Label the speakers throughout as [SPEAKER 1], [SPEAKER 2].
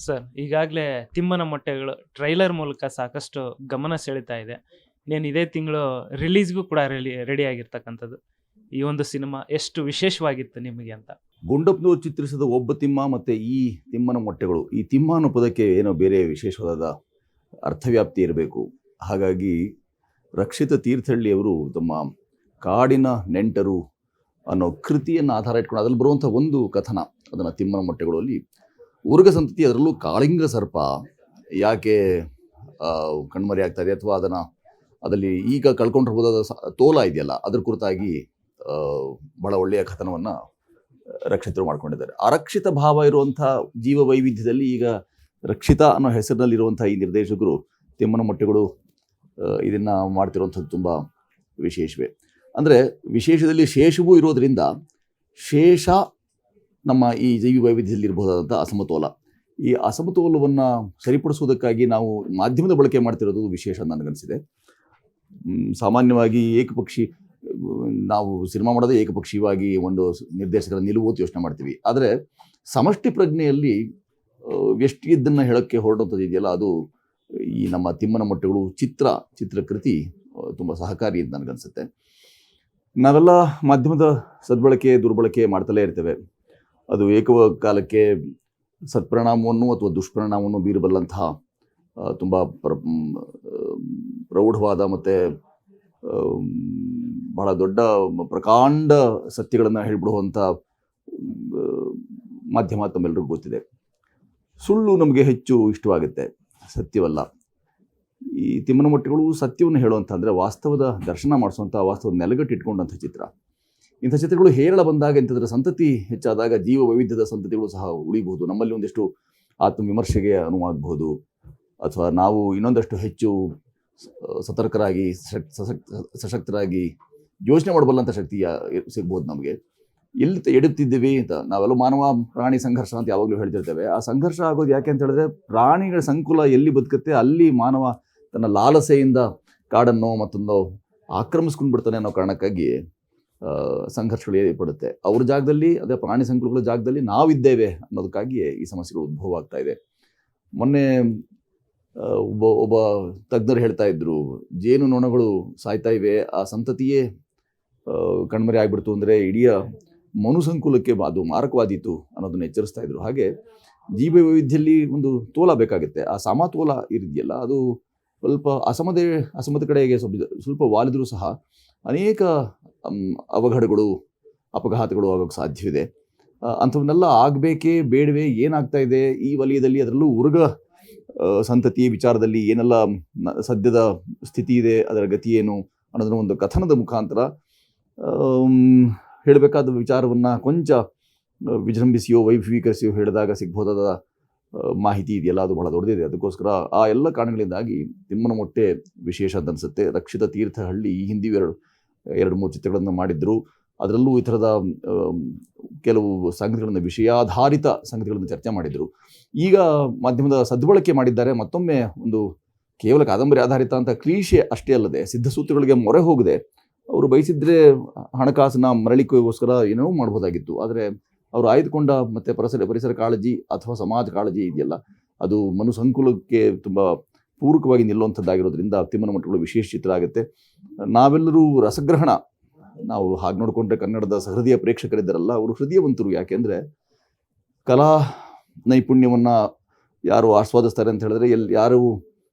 [SPEAKER 1] Sir, ಈಗಾಗಲೇ ತಿಮ್ಮನ ಮೊಟ್ಟೆಗಳು trailer ಮೂಲಕ ಸಾಕಷ್ಟು ಗಮನ ಸೆಳೀತಾ ಇದೆ. ಇದೇ ತಿಂಗಳು ರಿಲೀಸ್ಗೂ ಕೂಡ ರೆಡಿ ಆಗಿರ್ತಕ್ಕಂಥದ್ದು. ಈ ಒಂದು ಸಿನಿಮಾ ಎಷ್ಟು ವಿಶೇಷವಾಗಿತ್ತು ನಿಮಗೆ ಅಂತ?
[SPEAKER 2] ಗುಂಡಪ್ಪನವರು ಚಿತ್ರಿಸಿದ ಒಬ್ಬ ತಿಮ್ಮ ಮತ್ತು ಈ ತಿಮ್ಮನ ಮೊಟ್ಟೆಗಳು, ಈ ತಿಮ್ಮ ಅನ್ನೋ ಪದಕ್ಕೆ ಏನೋ ಬೇರೆ ವಿಶೇಷವಾದ ಅರ್ಥವ್ಯಾಪ್ತಿ ಇರಬೇಕು. ಹಾಗಾಗಿ ರಕ್ಷಿತ ತೀರ್ಥಹಳ್ಳಿಯವರು ತಮ್ಮ ಕಾಡಿನ ನೆಂಟರು ಅನ್ನೋ ಕೃತಿಯನ್ನು ಆಧಾರ ಇಟ್ಕೊಂಡು ಅದರಲ್ಲಿ ಬರುವಂಥ ಒಂದು ಕಥನ, ಅದನ್ನು ತಿಮ್ಮನ ಮೊಟ್ಟೆಗಳಲ್ಲಿ ಉರ್ಗ ಸಂತತಿ, ಅದರಲ್ಲೂ ಕಾಳಿಂಗ ಸರ್ಪ ಯಾಕೆ ಕಣ್ಮರೆ ಆಗ್ತಾ ಇದೆ, ಅಥವಾ ಅದರಲ್ಲಿ ಈಗ ಕಳ್ಕೊಂಡಿರ್ಬೋದಾದ ತೋಲ ಇದೆಯಲ್ಲ, ಅದ್ರ ಕುರಿತಾಗಿ ಬಹಳ ಒಳ್ಳೆಯ ಕಥನವನ್ನು ರಕ್ಷಿತರು ಮಾಡ್ಕೊಂಡಿದ್ದಾರೆ. ಅರಕ್ಷಿತ ಭಾವ ಇರುವಂಥ ಜೀವ ವೈವಿಧ್ಯದಲ್ಲಿ ಈಗ ರಕ್ಷಿತ ಅನ್ನೋ ಹೆಸರಿನಲ್ಲಿರುವಂಥ ಈ ನಿರ್ದೇಶಕರು ತಿಮ್ಮನ ಮೊಟ್ಟೆಗಳು ಇದನ್ನು ಮಾಡ್ತಿರುವಂಥದ್ದು ತುಂಬ ವಿಶೇಷವೇ. ಅಂದರೆ ವಿಶೇಷದಲ್ಲಿ ಶೇಷವೂ ಇರೋದರಿಂದ ಶೇಷ ನಮ್ಮ ಈ ಜೀವ ವೈವಿಧ್ಯದಲ್ಲಿ ಇರಬಹುದಾದಂಥ ಅಸಮತೋಲ, ಈ ಅಸಮತೋಲವನ್ನು ಸರಿಪಡಿಸೋದಕ್ಕಾಗಿ ನಾವು ಮಾಧ್ಯಮದ ಬಳಕೆ ಮಾಡ್ತಿರೋದು ವಿಶೇಷ ನನಗನ್ನಿಸಿದೆ. ಸಾಮಾನ್ಯವಾಗಿ ಏಕಪಕ್ಷಿ, ನಾವು ಸಿನಿಮಾ ಮಾಡೋದೇ ಏಕಪಕ್ಷೀಯವಾಗಿ ಒಂದು ನಿರ್ದೇಶಕರ ನಿಲುವು ಯೋಚನೆ ಮಾಡ್ತೀವಿ. ಆದರೆ ಸಮಷ್ಟಿ ಪ್ರಜ್ಞೆಯಲ್ಲಿ ಎಷ್ಟು ಇದನ್ನು ಹೇಳೋಕ್ಕೆ ಹೊರಡುವಂಥದ್ದು ಇದೆಯಲ್ಲ, ಅದು ಈ ನಮ್ಮ ತಿಮ್ಮನ ಮೊಟ್ಟೆಗಳು ಚಿತ್ರಕೃತಿ ತುಂಬ ಸಹಕಾರಿ ಅಂತ ನನಗನ್ಸುತ್ತೆ. ನಾವೆಲ್ಲ ಮಾಧ್ಯಮದ ಸದ್ಬಳಕೆ ದುರ್ಬಳಕೆ ಮಾಡ್ತಲೇ ಇರ್ತೇವೆ. ಅದು ಏಕಕಾಲಕ್ಕೆ ಸತ್ಪರಿಣಾಮವನ್ನು ಅಥವಾ ದುಷ್ಪರಿಣಾಮವನ್ನು ಬೀರಬಲ್ಲಂತಹ ತುಂಬ ಪ್ರೌಢವಾದ ಮತ್ತು ಬಹಳ ದೊಡ್ಡ ಪ್ರಕಾಂಡ ಸತ್ಯಗಳನ್ನು ಹೇಳಿಬಿಡುವಂಥ ಮಾಧ್ಯಮ ತಮ್ಮೆಲ್ಲರಿಗೂ ಗೊತ್ತಿದೆ. ಸುಳ್ಳು ನಮಗೆ ಹೆಚ್ಚು ಇಷ್ಟವಾಗುತ್ತೆ, ಸತ್ಯವಲ್ಲ. ಈ ತಿಮ್ಮನ ಮೊಟ್ಟೆಗಳು ಸತ್ಯವನ್ನು ಹೇಳುವಂಥ, ಅಂದರೆ ವಾಸ್ತವದ ದರ್ಶನ ಮಾಡಿಸುವಂಥ, ವಾಸ್ತವದ ನೆಲಗಟ್ಟಿಟ್ಕೊಂಡಂಥ ಚಿತ್ರ. ಇಂಥ ಚಿತ್ರಗಳು ಹೇರಳ ಬಂದಾಗ, ಇಂಥದ್ರ ಸಂತತಿ ಹೆಚ್ಚಾದಾಗ ಜೀವ ವೈವಿಧ್ಯದ ಸಂತತಿಗಳು ಸಹ ಉಳಿಬಹುದು. ನಮ್ಮಲ್ಲಿ ಒಂದಿಷ್ಟು ಆತ್ಮವಿಮರ್ಶೆಗೆ ಅನುವಾಗಬಹುದು, ಅಥವಾ ನಾವು ಇನ್ನೊಂದಷ್ಟು ಹೆಚ್ಚು ಸತರ್ಕರಾಗಿ ಸಶಕ್ತರಾಗಿ ಯೋಚನೆ ಮಾಡಬಲ್ಲಂಥ ಶಕ್ತಿ ಸಿಗ್ಬೋದು ನಮಗೆ. ಎಲ್ಲಿ ಎಡುತ್ತಿದ್ದೀವಿ ಅಂತ ನಾವೆಲ್ಲ ಮಾನವ ಪ್ರಾಣಿ ಸಂಘರ್ಷ ಅಂತ ಯಾವಾಗಲೂ ಹೇಳ್ತಿರ್ತೇವೆ. ಆ ಸಂಘರ್ಷ ಆಗೋದು ಯಾಕೆ ಅಂತ ಹೇಳಿದ್ರೆ, ಪ್ರಾಣಿಗಳ ಸಂಕುಲ ಎಲ್ಲಿ ಬದುಕುತ್ತೆ ಅಲ್ಲಿ ಮಾನವ ತನ್ನ ಲಾಲಸೆಯಿಂದ ಕಾಡನ್ನೋ ಮತ್ತೊಂದೋ ಆಕ್ರಮಿಸ್ಕೊಂಡು ಬಿಡ್ತಾನೆ ಅನ್ನೋ ಕಾರಣಕ್ಕಾಗಿ ಸಂಘರ್ಷಗಳು ಏರ್ಪಡುತ್ತೆ. ಅವ್ರ ಜಾಗದಲ್ಲಿ, ಅದೇ ಪ್ರಾಣಿ ಸಂಕುಲಗಳ ಜಾಗದಲ್ಲಿ ನಾವಿದ್ದೇವೆ ಅನ್ನೋದಕ್ಕಾಗಿಯೇ ಈ ಸಮಸ್ಯೆಗಳು ಉದ್ಭವ ಆಗ್ತಾ ಇದೆ. ಮೊನ್ನೆ ಒಬ್ಬ ತಜ್ಞರು ಹೇಳ್ತಾ ಇದ್ರು, ಜೇನು ನೊಣಗಳು ಸಾಯ್ತಾ ಇವೆ, ಆ ಸಂತತಿಯೇ ಕಣ್ಮರೆ ಆಗಿಬಿಡ್ತು ಅಂದರೆ ಇಡೀ ಮನುಸಂಕುಲಕ್ಕೆ ಅದು ಮಾರಕವಾದೀತು ಅನ್ನೋದನ್ನು ಎಚ್ಚರಿಸ್ತಾ ಇದ್ರು. ಹಾಗೆ ಜೀವ ವೈವಿಧ್ಯದಲ್ಲಿ ಒಂದು ತೋಲ ಬೇಕಾಗುತ್ತೆ. ಆ ಸಮತೋಲ ಇರಿದೆಯಲ್ಲ, ಅದು ಸ್ವಲ್ಪ ಅಸಮದ ಕಡೆಗೆ ಸ್ವಲ್ಪ ವಾಲಿದ್ರೂ ಸಹ ಅನೇಕ ಅವಘಡಗಳು, ಅಪಘಾತಗಳು ಆಗೋಕ್ಕೆ ಸಾಧ್ಯವಿದೆ. ಅಂಥವನ್ನೆಲ್ಲ ಆಗಬೇಕೇ ಬೇಡವೇ, ಏನಾಗ್ತಾ ಇದೆ ಈ ವಲಯದಲ್ಲಿ, ಅದರಲ್ಲೂ ಉರ್ಗ ಸಂತತಿ ವಿಚಾರದಲ್ಲಿ ಏನೆಲ್ಲ ಸದ್ಯದ ಸ್ಥಿತಿ ಇದೆ, ಅದರ ಗತಿ ಏನು ಅನ್ನೋದನ್ನ ಒಂದು ಕಥನದ ಮುಖಾಂತರ ಹೇಳಬೇಕಾದ ವಿಚಾರವನ್ನು ಕೊಂಚ ವಿಜೃಂಭಿಸಿಯೋ ವೈಭವೀಕರಿಸಿಯೋ ಹೇಳಿದಾಗ ಸಿಗ್ಬೋದಾದ ಮಾಹಿತಿ ಇದೆಯಲ್ಲ, ಅದು ಬಹಳ ದೊಡ್ಡದಿದೆ. ಅದಕ್ಕೋಸ್ಕರ ಆ ಎಲ್ಲ ಕಾರಣಗಳಿಂದಾಗಿ ತಿಮ್ಮನ ಮೊಟ್ಟೆ ವಿಶೇಷ ಅಂತ ಅನಿಸುತ್ತೆ. ರಕ್ಷಿತ ತೀರ್ಥಹಳ್ಳಿ ಈ ಹಿಂದಿ 2-3 ಚಿತ್ರಗಳನ್ನು ಮಾಡಿದ್ರು. ಅದರಲ್ಲೂ ಈ ಥರದ ಕೆಲವು ಸಂಗತಿಗಳನ್ನು, ವಿಷಯಾಧಾರಿತ ಸಂಗತಿಗಳನ್ನು ಚರ್ಚೆ ಮಾಡಿದರು. ಈಗ ಮಾಧ್ಯಮದ ಸದ್ಬಳಕೆ ಮಾಡಿದ್ದಾರೆ. ಮತ್ತೊಮ್ಮೆ ಒಂದು ಕೇವಲ ಕಾದಂಬರಿ ಆಧಾರಿತ ಅಂತ ಕ್ಲೀಶೆ ಅಷ್ಟೇ ಅಲ್ಲದೆ ಸಿದ್ಧಸೂತ್ರಗಳಿಗೆ ಮೊರೆ ಹೋಗದೆ, ಅವರು ಬಯಸಿದ್ರೆ ಹಣಕಾಸಿನ ಮರಳಿಕೆಗೋಸ್ಕರ ಏನೋ ಮಾಡ್ಬೋದಾಗಿತ್ತು. ಆದರೆ ಅವರು ಆಯ್ದುಕೊಂಡ ಮತ್ತು ಪರಿಸರ ಕಾಳಜಿ ಅಥವಾ ಸಮಾಜ ಕಾಳಜಿ ಇದೆಯಲ್ಲ, ಅದು ಮನುಸಂಕುಲಕ್ಕೆ ತುಂಬ ಪೂರಕವಾಗಿ ನಿಲ್ಲುವಂಥದ್ದಾಗಿರೋದ್ರಿಂದ ತಿಮ್ಮನ ಮೊಟ್ಟೆಗಳು ವಿಶೇಷ ಚಿತ್ರ ಆಗುತ್ತೆ. ನಾವೆಲ್ಲರೂ ರಸಗ್ರಹಣ, ನಾವು ಹಾಗೆ ನೋಡಿಕೊಂಡ್ರೆ ಕನ್ನಡದ ಸಹೃದಯ ಪ್ರೇಕ್ಷಕರಿದ್ದಾರಲ್ಲ, ಅವರು ಹೃದಯವಂತರು. ಯಾಕೆಂದರೆ ಕಲಾ ನೈಪುಣ್ಯವನ್ನು ಯಾರು ಆಸ್ವಾದಿಸ್ತಾರೆ ಅಂತ ಹೇಳಿದ್ರೆ, ಯಾರು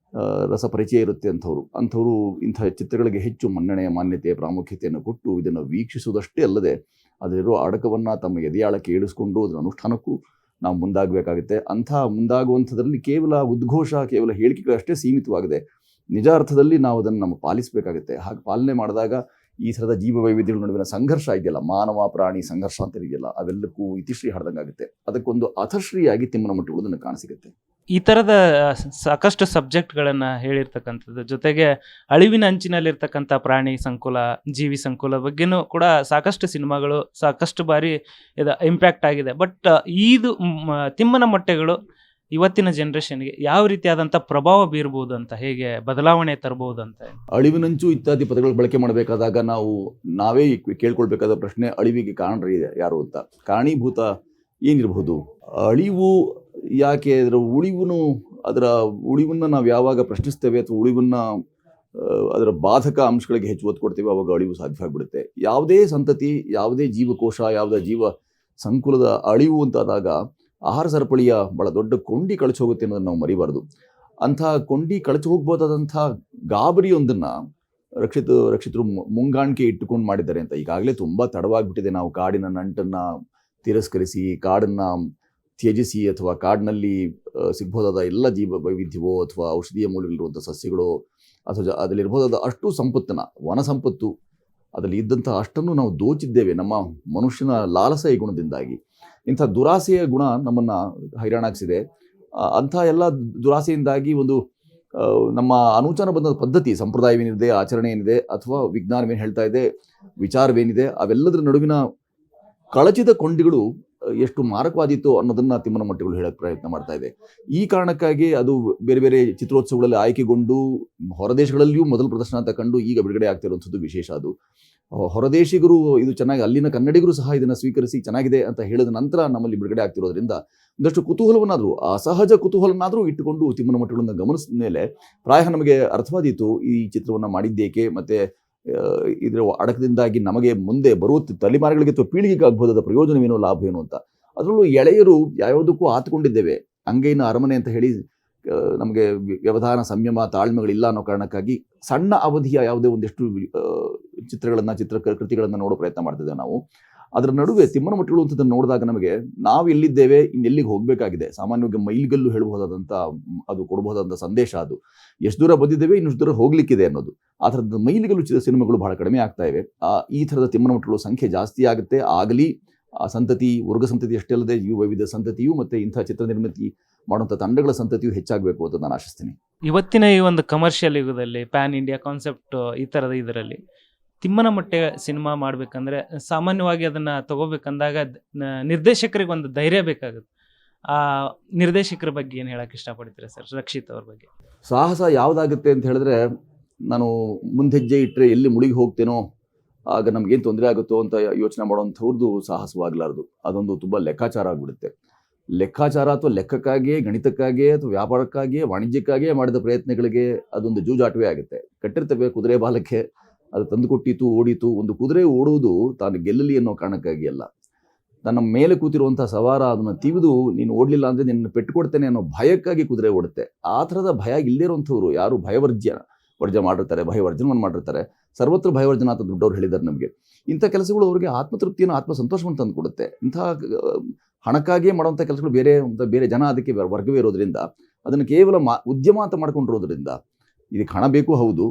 [SPEAKER 2] ರಸ ಪರಿಚಯ ಇರುತ್ತೆ ಅಂಥವರು ಇಂಥ ಚಿತ್ರಗಳಿಗೆ ಹೆಚ್ಚು ಮನ್ನಣೆ, ಮಾನ್ಯತೆ, ಪ್ರಾಮುಖ್ಯತೆಯನ್ನು ಕೊಟ್ಟು ಇದನ್ನು ವೀಕ್ಷಿಸುವುದಷ್ಟೇ ಅಲ್ಲದೆ ಅದರಲ್ಲಿರೋ ಅಡಕವನ್ನು ತಮ್ಮ ಎದೆಯಾಳಕ್ಕೆ ಇಳಿಸ್ಕೊಂಡು ಅದರ ಅನುಷ್ಠಾನಕ್ಕೂ ನಾವು ಮುಂದಾಗಬೇಕಾಗುತ್ತೆ. ಮುಂದಾಗುವಂಥದ್ರಲ್ಲಿ ಕೇವಲ ಉದ್ಘೋಷ, ಕೇವಲ ಹೇಳಿಕೆಗಳಷ್ಟೇ ಸೀಮಿತವಾಗಿದೆ. ನಿಜ ಅರ್ಥದಲ್ಲಿ ನಾವು ಅದನ್ನು ನಮ್ಮ ಪಾಲಿಸಬೇಕಾಗುತ್ತೆ. ಹಾಗೆ ಪಾಲನೆ ಮಾಡಿದಾಗ ಈ ಥರದ ಜೀವ ವೈವಿಧ್ಯಗಳ ನಡುವಿನ ಸಂಘರ್ಷ ಇದೆಯಲ್ಲ, ಮಾನವ ಪ್ರಾಣಿ ಸಂಘರ್ಷ ಅಂತ ಇದೆಯಲ್ಲ, ಅವೆಲ್ಲಕ್ಕೂ ಇತಿಶ್ರೀ ಹಾಡ್ದಂಗಾಗುತ್ತೆ. ಅದಕ್ಕೊಂದು ಅಥಶ್ರೀಯಾಗಿ ತಿಮ್ಮನ ಮೊಟ್ಟೆಗಳು ಅದನ್ನು ಕಾಣಿಸಿಗುತ್ತೆ.
[SPEAKER 1] ಈ ಥರದ ಸಾಕಷ್ಟು ಸಬ್ಜೆಕ್ಟ್ಗಳನ್ನು ಹೇಳಿರ್ತಕ್ಕಂಥದ್ದು ಜೊತೆಗೆ ಅಳಿವಿನ ಅಂಚಿನಲ್ಲಿರ್ತಕ್ಕಂಥ ಪ್ರಾಣಿ ಸಂಕುಲ, ಜೀವಿ ಸಂಕುಲ ಬಗ್ಗೆನೂ ಕೂಡ ಸಾಕಷ್ಟು ಸಿನಿಮಾಗಳು ಸಾಕಷ್ಟು ಬಾರಿ ಇಂಪ್ಯಾಕ್ಟ್ ಆಗಿದೆ. ಬಟ್ ಇದು ತಿಮ್ಮನ ಮೊಟ್ಟೆಗಳು ಇವತ್ತಿನ ಜನರೇಷನ್ಗೆ ಯಾವ ರೀತಿಯಾದಂಥ ಪ್ರಭಾವ ಬೀರ್ಬೋದು ಅಂತ, ಹೇಗೆ ಬದಲಾವಣೆ ತರಬಹುದು ಅಂತ?
[SPEAKER 2] ಅಳಿವಿನಂಚು ಇತ್ಯಾದಿ ಪದಗಳು ಬಳಕೆ ಮಾಡಬೇಕಾದಾಗ ನಾವೇ ಕೇಳ್ಕೊಳ್ಬೇಕಾದ ಪ್ರಶ್ನೆ, ಅಳಿವಿಗೆ ಕಾರಣ ಯಾರು ಅಂತ, ಕಾರಣೀಭೂತ ಏನಿರಬಹುದು? ಅಳಿವು ಯಾಕೆ ಅದರ ಉಳಿವನ್ನು ನಾವು ಯಾವಾಗ ಪ್ರಶ್ನಿಸ್ತೇವೆ ಅಥವಾ ಉಳಿವನ್ನು ಅದರ ಬಾಧಕ ಅಂಶಗಳಿಗೆ ಹೆಚ್ಚು ಒತ್ತು ಕೊಡ್ತೇವೆ, ಅವಾಗ ಅಳಿವು ಸಾಧ್ಯ ಆಗಿಬಿಡುತ್ತೆ. ಯಾವುದೇ ಸಂತತಿ, ಯಾವುದೇ ಜೀವಕೋಶ, ಯಾವುದೇ ಜೀವ ಸಂಕುಲದ ಅಳಿವು ಅಂತಾದಾಗ ಆಹಾರ ಸರಪಳಿಯ ಬಹಳ ದೊಡ್ಡ ಕೊಂಡಿ ಕಳಚಿ ಹೋಗುತ್ತೆ ಅನ್ನೋದನ್ನು ನಾವು ಮರಿಬಾರ್ದು. ಅಂಥ ಕೊಂಡಿ ಕಳಚಿ ಹೋಗ್ಬೋದಾದಂಥ ಗಾಬರಿಯೊಂದನ್ನು ರಕ್ಷಿತರು ಮುಂಗಾಣಿಕೆ ಇಟ್ಟುಕೊಂಡು ಮಾಡಿದ್ದಾರೆ ಅಂತ. ಈಗಾಗಲೇ ತುಂಬ ತಡವಾಗಿಬಿಟ್ಟಿದೆ. ನಾವು ಕಾಡಿನ ನಂಟನ್ನು ತಿರಸ್ಕರಿಸಿ, ಕಾಡನ್ನು ತ್ಯಜಿಸಿ, ಅಥವಾ ಕಾಡಿನಲ್ಲಿ ಸಿಗ್ಬೋದಾದ ಎಲ್ಲ ಜೀವ ವೈವಿಧ್ಯವೋ ಅಥವಾ ಔಷಧೀಯ ಮೂಲಗಳಿರುವಂಥ ಸಸ್ಯಗಳು ಅಥವಾ ಅದರಲ್ಲಿರ್ಬೋದಾದ ಅಷ್ಟು ಸಂಪತ್ತನ್ನು, ವನ ಸಂಪತ್ತು ಅದರಲ್ಲಿ ಇದ್ದಂಥ ಅಷ್ಟನ್ನು ನಾವು ದೋಚಿದ್ದೇವೆ ನಮ್ಮ ಮನುಷ್ಯನ ಲಾಲಸೆಯ ಗುಣದಿಂದಾಗಿ. ಇಂಥ ದುರಾಸೆಯ ಗುಣ ನಮ್ಮನ್ನು ಹೈರಾಣಾಗಿಸಿದೆ. ಅಂಥ ಎಲ್ಲ ದುರಾಸೆಯಿಂದಾಗಿ ಒಂದು ನಮ್ಮ ಅನೂಚಾನ ಬಂದ ಪದ್ಧತಿ, ಸಂಪ್ರದಾಯವೇನಿದೆ, ಆಚರಣೆ ಏನಿದೆ, ಅಥವಾ ವಿಜ್ಞಾನವೇನು ಹೇಳ್ತಾ ಇದೆ, ವಿಚಾರವೇನಿದೆ, ಅವೆಲ್ಲದರ ನಡುವಿನ ಕಳಚಿದ ಕೊಂಡಿಗಳು ಎಷ್ಟು ಮಾರಕವಾದೀತು ಅನ್ನೋದನ್ನು ತಿಮ್ಮನಮಟ್ಟಿಗಳು ಹೇಳಕ್ಕೆ ಪ್ರಯತ್ನ ಮಾಡ್ತಾ ಇದೆ. ಈ ಕಾರಣಕ್ಕಾಗಿ ಅದು ಬೇರೆ ಬೇರೆ ಚಿತ್ರೋತ್ಸವಗಳಲ್ಲಿ ಆಯ್ಕೆಗೊಂಡು ಹೊರದೇಶಗಳಲ್ಲಿಯೂ ಮೊದಲು ಪ್ರದರ್ಶನ ತಗೊಂಡು ಈಗ ಬಿಡುಗಡೆ ಆಗ್ತಿರುವಂಥದ್ದು ವಿಶೇಷ. ಅದು ಹೊರದೇಶಿಗರು ಇದು ಚೆನ್ನಾಗಿ, ಅಲ್ಲಿನ ಕನ್ನಡಿಗರು ಸಹ ಇದನ್ನು ಸ್ವೀಕರಿಸಿ ಚೆನ್ನಾಗಿದೆ ಅಂತ ಹೇಳಿದ ನಂತರ ನಮ್ಮಲ್ಲಿ ಬಿಡುಗಡೆ ಆಗ್ತಿರೋದ್ರಿಂದ ಒಂದಷ್ಟು ಕುತೂಹಲವನ್ನಾದರೂ, ಅಸಹಜ ಕುತೂಹಲನಾದರೂ ಇಟ್ಟುಕೊಂಡು ತಿಮ್ಮನಮಟ್ಟಿಗಳನ್ನು ಗಮನಿಸಿದ ಮೇಲೆ ಪ್ರಾಯ ನಮಗೆ ಅರ್ಥವಾದೀತು ಈ ಚಿತ್ರವನ್ನು ಮಾಡಿದ್ದೇಕೆ, ಮತ್ತು ಇದರ ಅಡಕದಿಂದಾಗಿ ನಮಗೆ ಮುಂದೆ ಬರುವ ತಲೆಮಾರುಗಳಿಗೆ ಅಥವಾ ಪೀಳಿಗೆಗೆ ಆಗ್ಬೋದಾದ ಪ್ರಯೋಜನವೇನೋ, ಲಾಭವೇನು ಅಂತ. ಅದರಲ್ಲೂ ಎಳೆಯರು ಯಾವ್ಯಾವುದಕ್ಕೂ ಆತುಕೊಂಡಿದ್ದೇವೆ. ಅಂಗೈನ ಅರಮನೆ ಅಂತ ಹೇಳಿ ನಮಗೆ ವ್ಯವಧಾನ, ಸಂಯಮ, ತಾಳ್ಮೆಗಳಿಲ್ಲ ಅನ್ನೋ ಕಾರಣಕ್ಕಾಗಿ ಸಣ್ಣ ಅವಧಿಯ ಯಾವುದೇ ಒಂದಿಷ್ಟು ಕೃತಿಗಳನ್ನು ನೋಡೋ ಪ್ರಯತ್ನ ಮಾಡ್ತಿದ್ದೇವೆ ನಾವು. ಅದರ ನಡುವೆ ತಿಮ್ಮನಮಟ್ಟಿಗಳು ಅಂತದನ್ನು ನೋಡಿದಾಗ ನಮಗೆ ನಾವು ಎಲ್ಲಿದ್ದೇವೆ, ಇನ್ನೆಲ್ಲಿಗೆ ಹೋಗಬೇಕಾಗಿದೆ, ಸಾಮಾನ್ಯವಾಗಿ ಮೈಲಿಗಲ್ಲು ಹೇಳಬಹುದಾದಂಥ, ಅದು ಕೊಡಬಹುದಾದಂಥ ಸಂದೇಶ, ಅದು ಎಷ್ಟು ದೂರ ಬಂದಿದ್ದೇವೆ, ಇನ್ನಷ್ಟು ದೂರ ಹೋಗ್ಲಿಕ್ಕಿದೆ ಅನ್ನೋದು. ಆ ಥರದ ಮೈಲಿಗಲ್ಲು ಸಿನಿಮಾಗಳು ಬಹಳ ಕಡಿಮೆ ಆಗ್ತಾ ಇವೆ. ಈ ಥರದ ತಿಮ್ಮನಮಟ್ಟಿಗಳು ಸಂಖ್ಯೆ ಜಾಸ್ತಿ ಆಗುತ್ತೆ. ಆಗಲಿ ಆ ಸಂತತಿ, ವರ್ಗ ಸಂತತಿ ಅಷ್ಟೇ ಅಲ್ಲದೆ ಜೀವ ವೈವಿಧ್ಯ ಸಂತತಿಯು ಮತ್ತು ಇಂಥ ಚಿತ್ರ ನಿರ್ಮಿತಿ ಮಾಡುವಂಥ ತಂಡಗಳ ಸಂತತಿಯು ಹೆಚ್ಚಾಗಬೇಕು ಅಂತ ನಾನು ಆಶಿಸ್ತೀನಿ.
[SPEAKER 1] ಇವತ್ತಿನ ಈ ಒಂದು ಕಮರ್ಷಿಯಲ್ ಯುಗದಲ್ಲಿ, ಪ್ಯಾನ್ ಇಂಡಿಯಾ ಕಾನ್ಸೆಪ್ಟ್ ಈ ಥರದ ಇದರಲ್ಲಿ ತಿಮ್ಮನಮಟ್ಟೆ ಸಿನಿಮಾ ಮಾಡಬೇಕಂದ್ರೆ ಸಾಮಾನ್ಯವಾಗಿ ಅದನ್ನು ತಗೋಬೇಕಂದಾಗ ನಿರ್ದೇಶಕರಿಗೆ ಒಂದು ಧೈರ್ಯ ಬೇಕಾಗುತ್ತೆ. ಆ ನಿರ್ದೇಶಕರ ಬಗ್ಗೆ ಏನು ಹೇಳಕ್ಕೆ ಇಷ್ಟಪಡ್ತೀರಾ ಸರ್, ರಕ್ಷಿತ್ ಅವ್ರ ಬಗ್ಗೆ?
[SPEAKER 2] ಸಾಹಸ ಯಾವುದಾಗುತ್ತೆ ಅಂತ ಹೇಳಿದ್ರೆ, ನಾನು ಮುಂದೆಜ್ಜೆ ಇಟ್ಟರೆ ಎಲ್ಲಿ ಮುಳುಗಿ ಹೋಗ್ತೇನೋ, ಆಗ ನಮಗೇನು ತೊಂದರೆ ಆಗುತ್ತೋ ಅಂತ ಯೋಚನೆ ಮಾಡೋವಂಥವ್ರದ್ದು ಸಾಹಸವಾಗಲಾರ್ದು. ಅದೊಂದು ತುಂಬ ಲೆಕ್ಕಾಚಾರ ಆಗಿಬಿಡುತ್ತೆ. ಲೆಕ್ಕಾಚಾರ ಅಥವಾ ಲೆಕ್ಕಕ್ಕಾಗಿಯೇ, ಗಣಿತಕ್ಕಾಗಿಯೇ, ಅಥವಾ ವ್ಯಾಪಾರಕ್ಕಾಗಿಯೇ, ವಾಣಿಜ್ಯಕ್ಕಾಗಿಯೇ ಮಾಡಿದ ಪ್ರಯತ್ನಗಳಿಗೆ ಅದೊಂದು ಜೂಜಾಟವೇ ಆಗುತ್ತೆ. ಕಟ್ಟಿರ್ತೇವೆ ಕುದುರೆ ಬಾಲಕ್ಕೆ, ಅದು ತಂದು ಕೊಟ್ಟಿತು, ಓಡಿತು. ಒಂದು ಕುದುರೆ ಓಡುವುದು ತಾನು ಗೆಲ್ಲಲಿ ಅನ್ನೋ ಕಾರಣಕ್ಕಾಗಿ ಅಲ್ಲ, ತನ್ನ ಮೇಲೆ ಕೂತಿರುವಂಥ ಸವಾರ ಅದನ್ನು ತಿವಿದು ನೀನು ಓಡಲಿಲ್ಲ ಅಂದರೆ ನಿನ್ನ ಪೆಟ್ಟುಕೊಡ್ತೇನೆ ಅನ್ನೋ ಭಯಕ್ಕಾಗಿ ಕುದುರೆ ಓಡುತ್ತೆ. ಆ ಥರದ ಭಯ ಇಲ್ಲಿರುವಂಥವ್ರು ಯಾರು ಭಯವರ್ಜನ ಮಾಡಿರ್ತಾರೆ, ಭಯವರ್ಜನವನ್ನು ಮಾಡಿರ್ತಾರೆ. ಸರ್ವತ್ರ ಭಯವರ್ಜನ ಅಂತ ದೊಡ್ಡವ್ರು ಹೇಳಿದ್ದಾರೆ ನಮಗೆ. ಇಂಥ ಕೆಲಸಗಳು ಅವರಿಗೆ ಆತ್ಮತೃಪ್ತಿಯನ್ನು, ಆತ್ಮಸಂತೋಷವನ್ನು ತಂದು ಕೊಡುತ್ತೆ. ಇಂಥ ಹಣಕ್ಕಾಗಿಯೇ ಮಾಡುವಂಥ ಕೆಲಸಗಳು ಬೇರೆ ಜನ ಅದಕ್ಕೆ ವರ್ಗವೇ ಇರೋದ್ರಿಂದ, ಅದನ್ನು ಕೇವಲ ಉದ್ಯಮ ಅಂತ ಮಾಡ್ಕೊಂಡಿರೋದ್ರಿಂದ, ಇದಕ್ಕೆ ಹಣ ಬೇಕು ಹೌದು,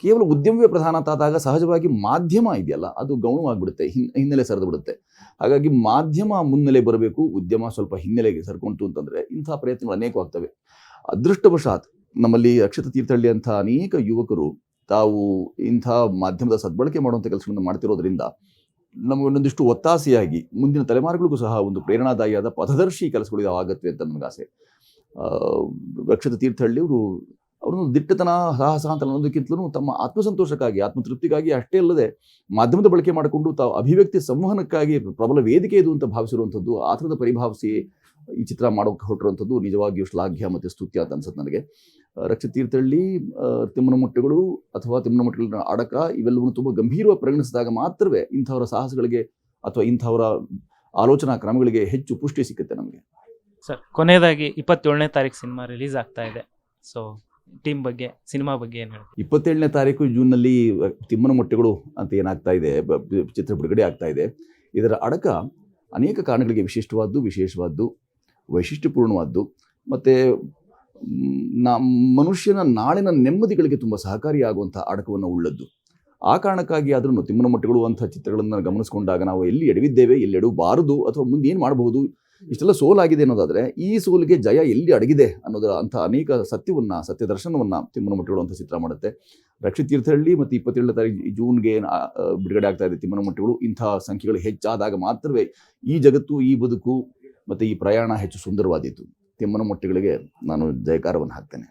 [SPEAKER 2] ಕೇವಲ ಉದ್ಯಮವೇ ಪ್ರಧಾನ ಅಂತಾದಾಗ ಸಹಜವಾಗಿ ಮಾಧ್ಯಮ ಇದೆಯಲ್ಲ ಅದು ಗೌಣವಾಗಿಬಿಡುತ್ತೆ, ಹಿನ್ನೆಲೆ ಸರಿದು ಬಿಡುತ್ತೆ. ಹಾಗಾಗಿ ಮಾಧ್ಯಮ ಮುನ್ನೆಲೆ ಬರಬೇಕು, ಉದ್ಯಮ ಸ್ವಲ್ಪ ಹಿನ್ನೆಲೆಗೆ ಸರ್ಕೊಂತು ಅಂತಂದರೆ ಇಂಥ ಪ್ರಯತ್ನಗಳು ಅನೇಕವಾಗ್ತವೆ. ಅದೃಷ್ಟವಶಾತ್ ನಮ್ಮಲ್ಲಿ ಅಕ್ಷತ ತೀರ್ಥಹಳ್ಳಿ ಅಂಥ ಅನೇಕ ಯುವಕರು ತಾವು ಇಂಥ ಮಾಧ್ಯಮದ ಸದ್ಬಳಕೆ ಮಾಡುವಂಥ ಕೆಲಸಗಳನ್ನು ಮಾಡ್ತಿರೋದ್ರಿಂದ ನಮಗೊಂದೊಂದಿಷ್ಟು ಒತ್ತಾಸೆಯಾಗಿ ಮುಂದಿನ ತಲೆಮಾರುಗಳಿಗೂ ಸಹ ಒಂದು ಪ್ರೇರಣಾದಾಯಿಯಾದ ಪಥದರ್ಶಿ ಕೆಲಸಗಳು ಆಗತ್ವೆ ಅಂತ ನನಗೆ ಆಸೆ. ಅಕ್ಷತ ತೀರ್ಥಹಳ್ಳಿಯವರು ಅವ್ರನ್ನೊಂದು ದಿಟ್ಟತನ, ಸಾಹಸ ಅಂತ ಅನ್ನೋದಕ್ಕಿಂತಲೂ ತಮ್ಮ ಆತ್ಮಸಂತೋಷಕ್ಕಾಗಿ, ಆತ್ಮತೃಪ್ತಿಗಾಗಿ ಅಷ್ಟೇ ಅಲ್ಲದೆ ಮಾಧ್ಯಮದ ಬಳಕೆ ಮಾಡಿಕೊಂಡು ತಾವು ಅಭಿವ್ಯಕ್ತಿ ಸಂವಹನಕ್ಕಾಗಿ ಪ್ರಬಲ ವೇದಿಕೆ ಇದು ಅಂತ ಭಾವಿಸಿರುವಂಥದ್ದು, ಆ ಥರದ ಪರಿಭಾವಿಸಿ ಈ ಚಿತ್ರ ಮಾಡೋಕ್ಕೆ ಹೊರಟಿರುವಂಥದ್ದು ನಿಜವಾಗಿಯೂ ಶ್ಲಾಘ್ಯ ಮತ್ತು ಸ್ತುತ್ಯ ಅಂತ ಅನ್ಸುತ್ತೆ ನನಗೆ. ರಕ್ಷಿತ್ ತೀರ್ಥಹಳ್ಳಿ, ತಿಮ್ಮನಮಟ್ಟಿಗಳು ಅಥವಾ ತಿಮ್ಮನಮಟ್ಟಿಗಳ ಅಡಕ ಇವೆಲ್ಲವನ್ನು ತುಂಬ ಗಂಭೀರವಾಗಿ ಪರಿಗಣಿಸಿದಾಗ ಮಾತ್ರವೇ ಇಂಥವರ ಸಾಹಸಗಳಿಗೆ ಅಥವಾ ಇಂಥವರ ಆಲೋಚನಾ ಕ್ರಮಗಳಿಗೆ ಹೆಚ್ಚು ಪುಷ್ಟಿ ಸಿಗುತ್ತೆ ನಮಗೆ.
[SPEAKER 1] ಸರ್, ಕೊನೆಯದಾಗಿ 27ನೇ ತಾರೀಕು ಸಿನಿಮಾ ರಿಲೀಸ್ ಆಗ್ತಾ ಇದೆ. ಸೊ ಟೀಮ್ ಬಗ್ಗೆ, ಸಿನಿಮಾ ಬಗ್ಗೆ ಏನು ಹೇಳಿ?
[SPEAKER 2] 27ನೇ ತಾರೀಕು ಜೂನ್ನಲ್ಲಿ ತಿಮ್ಮನಮಟ್ಟಿಗಳು ಅಂತ ಏನಾಗ್ತಾ ಇದೆ, ಚಿತ್ರ ಬಿಡುಗಡೆ ಆಗ್ತಾ ಇದೆ. ಇದರ ಅಡಕ ಅನೇಕ ಕಾರಣಗಳಿಗೆ ವಿಶೇಷವಾದ್ದು, ವೈಶಿಷ್ಟ್ಯಪೂರ್ಣವಾದ್ದು, ಮತ್ತು ಮನುಷ್ಯನ ನಾಳಿನ ನೆಮ್ಮದಿಗಳಿಗೆ ತುಂಬ ಸಹಕಾರಿಯಾಗುವಂಥ ಅಡಕವನ್ನು ಉಳ್ಳದ್ದು. ಆ ಕಾರಣಕ್ಕಾಗಿ ಆದ್ರೂ ತಿಮ್ಮನಮಟ್ಟಿಗಳು ಅಂಥ ಚಿತ್ರಗಳನ್ನು ಗಮನಿಸ್ಕೊಂಡಾಗ ನಾವು ಎಲ್ಲಿ ಎಡವಿದ್ದೇವೆ, ಎಲ್ಲಿ ಎಡವಬಾರದು, ಅಥವಾ ಮುಂದೆ ಏನು ಮಾಡಬಹುದು, ಇಷ್ಟೆಲ್ಲ ಸೋಲಾಗಿದೆ ಅನ್ನೋದಾದರೆ ಈ ಸೋಲಿಗೆ ಜಯ ಎಲ್ಲಿ ಅಡಗಿದೆ ಅನ್ನೋದರ ಅಂಥ ಅನೇಕ ಸತ್ಯ ದರ್ಶನವನ್ನು ತಿಮ್ಮನಮಟ್ಟಿಗಳು ಅಂತ ಚಿತ್ರ ಮಾಡುತ್ತೆ. ರಕ್ಷಿತ್ ತೀರ್ಥಹಳ್ಳಿ ಮತ್ತು 27ನೇ ತಾರೀಕು ಜೂನ್ಗೆ ಬಿಡುಗಡೆ ಆಗ್ತಾ ಇದೆ ತಿಮ್ಮನಮಟ್ಟಿಗಳು. ಇಂಥ ಸಂಖ್ಯೆಗಳು ಹೆಚ್ಚಾದಾಗ ಮಾತ್ರವೇ ಈ ಜಗತ್ತು, ಈ ಬದುಕು ಮತ್ತು ಈ ಪ್ರಯಾಣ ಹೆಚ್ಚು ಸುಂದರವಾದೀತು. ತಿಮ್ಮನಮಟ್ಟಿಗಳಿಗೆ ನಾನು ಜಯಕಾರವನ್ನು ಹಾಕ್ತೇನೆ.